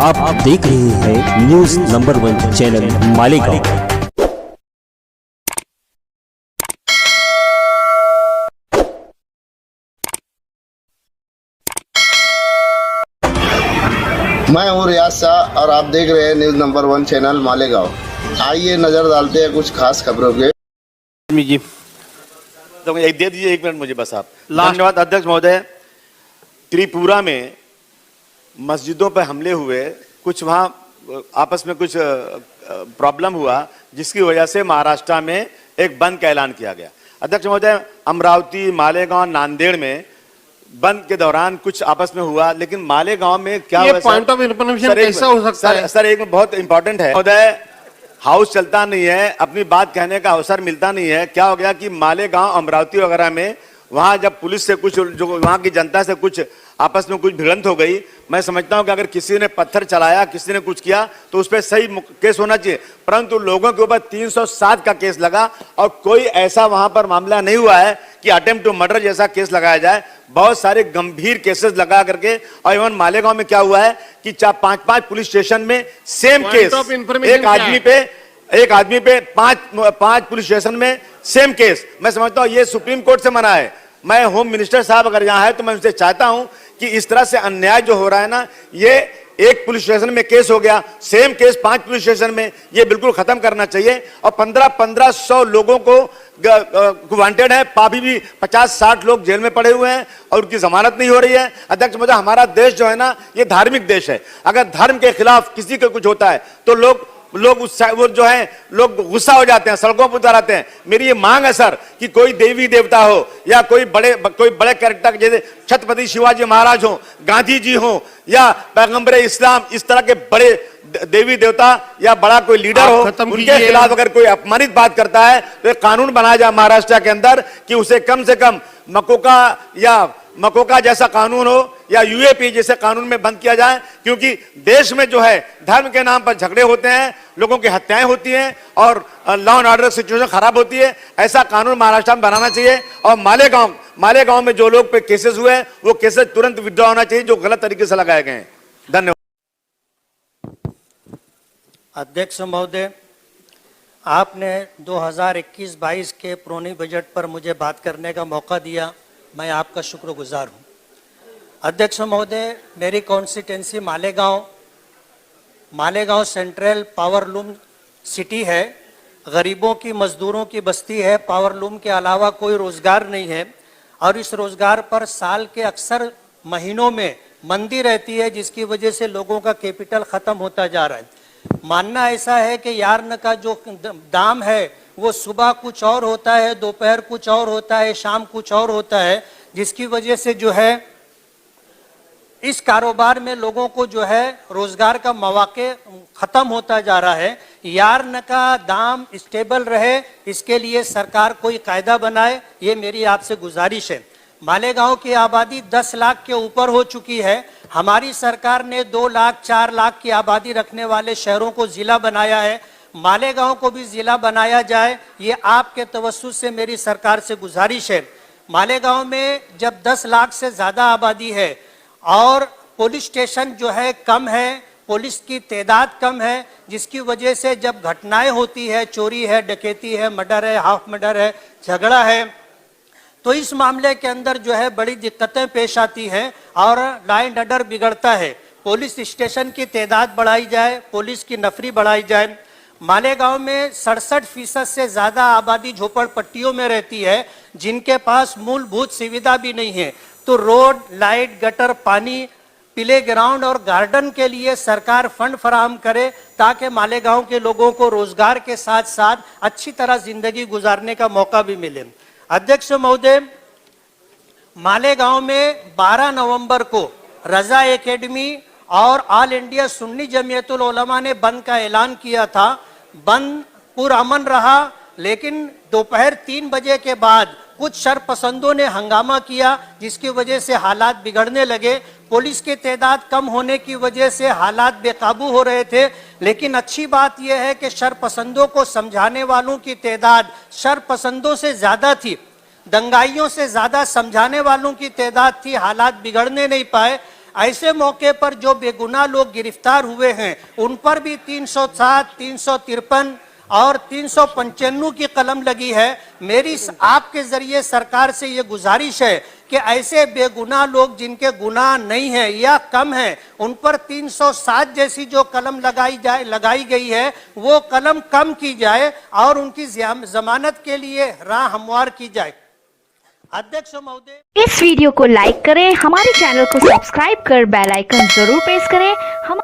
आप देख रहे हैं न्यूज नंबर 1 चैनल मालेगांव। मैं हूँ रियाज शाह और आप देख रहे हैं न्यूज नंबर 1 चैनल मालेगांव। आइए नजर डालते हैं कुछ खास खबरों के। जी तो एक दे दीजिए, 1 मिनट मुझे बस आप। धन्यवाद अध्यक्ष महोदय। त्रिपुरा में मस्जिदों पर हमले हुए, कुछ वहाँ आपस में कुछ प्रॉब्लम हुआ, जिसकी वजह से महाराष्ट्र में एक बंद का ऐलान किया गया। अध्यक्ष महोदय, अमरावती, मालेगांव, नांदेड़ में बंद के दौरान कुछ आपस में हुआ, लेकिन मालेगांव में क्या हुआ? पॉइंट ऑफ इंफॉर्मेशन कैसा हो सकता है? सर एक बहुत इंपॉर्टेंट है महोदय, हाउस चलता नहीं है, अपनी बात कहने का अवसर मिलता नहीं है। क्या हो गया कि मालेगांव, अमरावती वगैरह में वहां जब पुलिस से कुछ, जो वहां की जनता से कुछ आपस में कुछ भिड़ंत हो गई। मैं समझता हूं कि अगर किसी ने पत्थर चलाया, किसी ने कुछ किया, तो उस पर सही केस होना चाहिए, परंतु लोगों के ऊपर 307 का केस लगा और कोई ऐसा वहां पर मामला नहीं हुआ है कि अटेम्प्ट टू मर्डर जैसा केस लगाया जाए। बहुत सारे गंभीर केसेस लगा करके, और इवन मालेगांव में क्या हुआ है कि 4-5 पुलिस स्टेशन में सेम केस, एक आदमी पे 5 पुलिस स्टेशन में सेम केस। मैं समझता हूं ये सुप्रीम कोर्ट से मना है। मैं होम मिनिस्टर साहब अगर यहाँ है तो मैं उनसे चाहता हूं कि इस तरह से अन्याय जो हो रहा है ना, ये एक पुलिस स्टेशन में केस हो गया, सेम केस 5 पुलिस स्टेशन में, ये बिल्कुल खत्म करना चाहिए। और 1500 लोगों को वांटेड है, अभी भी 50-60 लोग जेल में पड़े हुए हैं और उनकी जमानत नहीं हो रही है। अध्यक्ष महोदय, हमारा देश जो है ना, ये धार्मिक देश है। अगर धर्म के खिलाफ किसी को कुछ होता है तो लोग वो जो है लोग गुस्सा हो जाते हैं, सड़कों पर उतर आते हैं। मेरी ये मांग है सर कि कोई देवी देवता हो या कोई बड़े कैरेक्टर जैसे छत्रपति शिवाजी महाराज हो, गांधी जी हो या पैगंबर इस्लाम, इस तरह के बड़े देवी देवता या बड़ा कोई लीडर हो, उनके खिलाफ अगर कोई अपमानित बात करता है तो एक कानून बनाया जाए महाराष्ट्र के अंदर कि उसे कम से कम मकोका जैसा कानून हो या यूएपी जैसे कानून में बंद किया जाए। क्योंकि देश में जो है धर्म के नाम पर झगड़े होते हैं, लोगों की हत्याएं होती हैं और लॉ एंड ऑर्डर सिचुएशन खराब होती है। ऐसा कानून महाराष्ट्र में बनाना चाहिए और मालेगांव में जो लोग पे केसेस हुए हैं वो केसेस तुरंत विड्रॉ होना चाहिए जो गलत तरीके से लगाए गए हैं। धन्यवाद। अध्यक्ष महोदय, आपने 2021-22 के पुरानी बजट पर मुझे बात करने का मौका दिया, मैं आपका शुक्रगुजार हूँ। अध्यक्ष महोदय, मेरी constituency Malegaon central powerloom city है। गरीबों की, मजदूरों की बस्ती है। पावरलूम के अलावा कोई रोजगार नहीं है और इस रोजगार पर साल के अक्सर महीनों में मंदी रहती है, जिसकी वजह से लोगों का कैपिटल खत्म होता जा रहा है। मानना ऐसा है कि यार्न का जो दाम है वो सुबह कुछ और होता है, दोपहर कुछ और होता है, शाम कुछ और होता है, जिसकी वजह से जो है इस कारोबार में लोगों को जो है रोजगार का मौके खत्म होता जा रहा है। यार्न का दाम स्टेबल रहे, इसके लिए सरकार कोई कायदा बनाए, ये मेरी आपसे गुजारिश है। मालेगांव की आबादी 10 लाख के ऊपर हो चुकी है। हमारी सरकार ने 2 लाख 4 लाख की आबादी रखने वाले शहरों को जिला बनाया है। मालेगांव को भी जिला बनाया जाए, ये आपके तवज्जुह से मेरी सरकार से गुजारिश है। मालेगांव में जब 10 लाख से ज्यादा आबादी है और पुलिस स्टेशन जो है कम है, पुलिस की तादाद कम है, जिसकी वजह से जब घटनाएं होती है, चोरी है, डकैती है, मर्डर है, हाफ मर्डर है, झगड़ा है, तो इस मामले के अंदर जो है बड़ी दिक्कतें पेश आती हैं और लॉ एंड ऑर्डर बिगड़ता है। पुलिस स्टेशन की तादाद बढ़ाई जाए, पुलिस की नफरी बढ़ाई जाए। मालेगांव में 67% से ज्यादा आबादी झोपड़पट्टियों में रहती है, जिनके पास मूलभूत सुविधा भी नहीं है। तो रोड, लाइट, गटर, पानी, प्ले ग्राउंड और गार्डन के लिए सरकार फंड फराहम करे ताकि मालेगांव के लोगों को रोजगार के साथ साथ अच्छी तरह जिंदगी गुजारने का मौका भी मिले। अध्यक्ष महोदय, मालेगांव में 12 नवंबर को रजा एकेडमी और ऑल इंडिया सुन्नी जमीयतुल उलमा ने बंद का ऐलान किया था। बंद पुरअमन रहा, लेकिन दोपहर 3 बजे के बाद कुछ शरपसंदों ने हंगामा किया, जिसकी वजह से हालात बिगड़ने लगे। पुलिस की तादाद कम होने की वजह से हालात बेकाबू हो रहे थे, लेकिन अच्छी बात यह है कि शरपसंदों को समझाने वालों की तादाद शरपसंदों से ज्यादा थी, दंगाइयों से ज्यादा समझाने वालों की तादाद थी। हालात बिगड़ने नहीं पाए। ऐसे मौके पर जो बेगुनाह लोग गिरफ्तार हुए हैं उन पर भी 307, 353 और 395 की कलम लगी है। मेरी आपके जरिए सरकार से ये गुजारिश है कि ऐसे बेगुनाह लोग जिनके गुनाह नहीं है या कम है उन पर 307 जैसी जो कलम लगाई गई है वो कलम कम की जाए और उनकी जमानत के लिए राह हमवार की जाए। अध्यक्ष महोदय, इस वीडियो को लाइक करें, हमारे चैनल को सब्सक्राइब कर बेल आइकन जरूर प्रेस करें। हम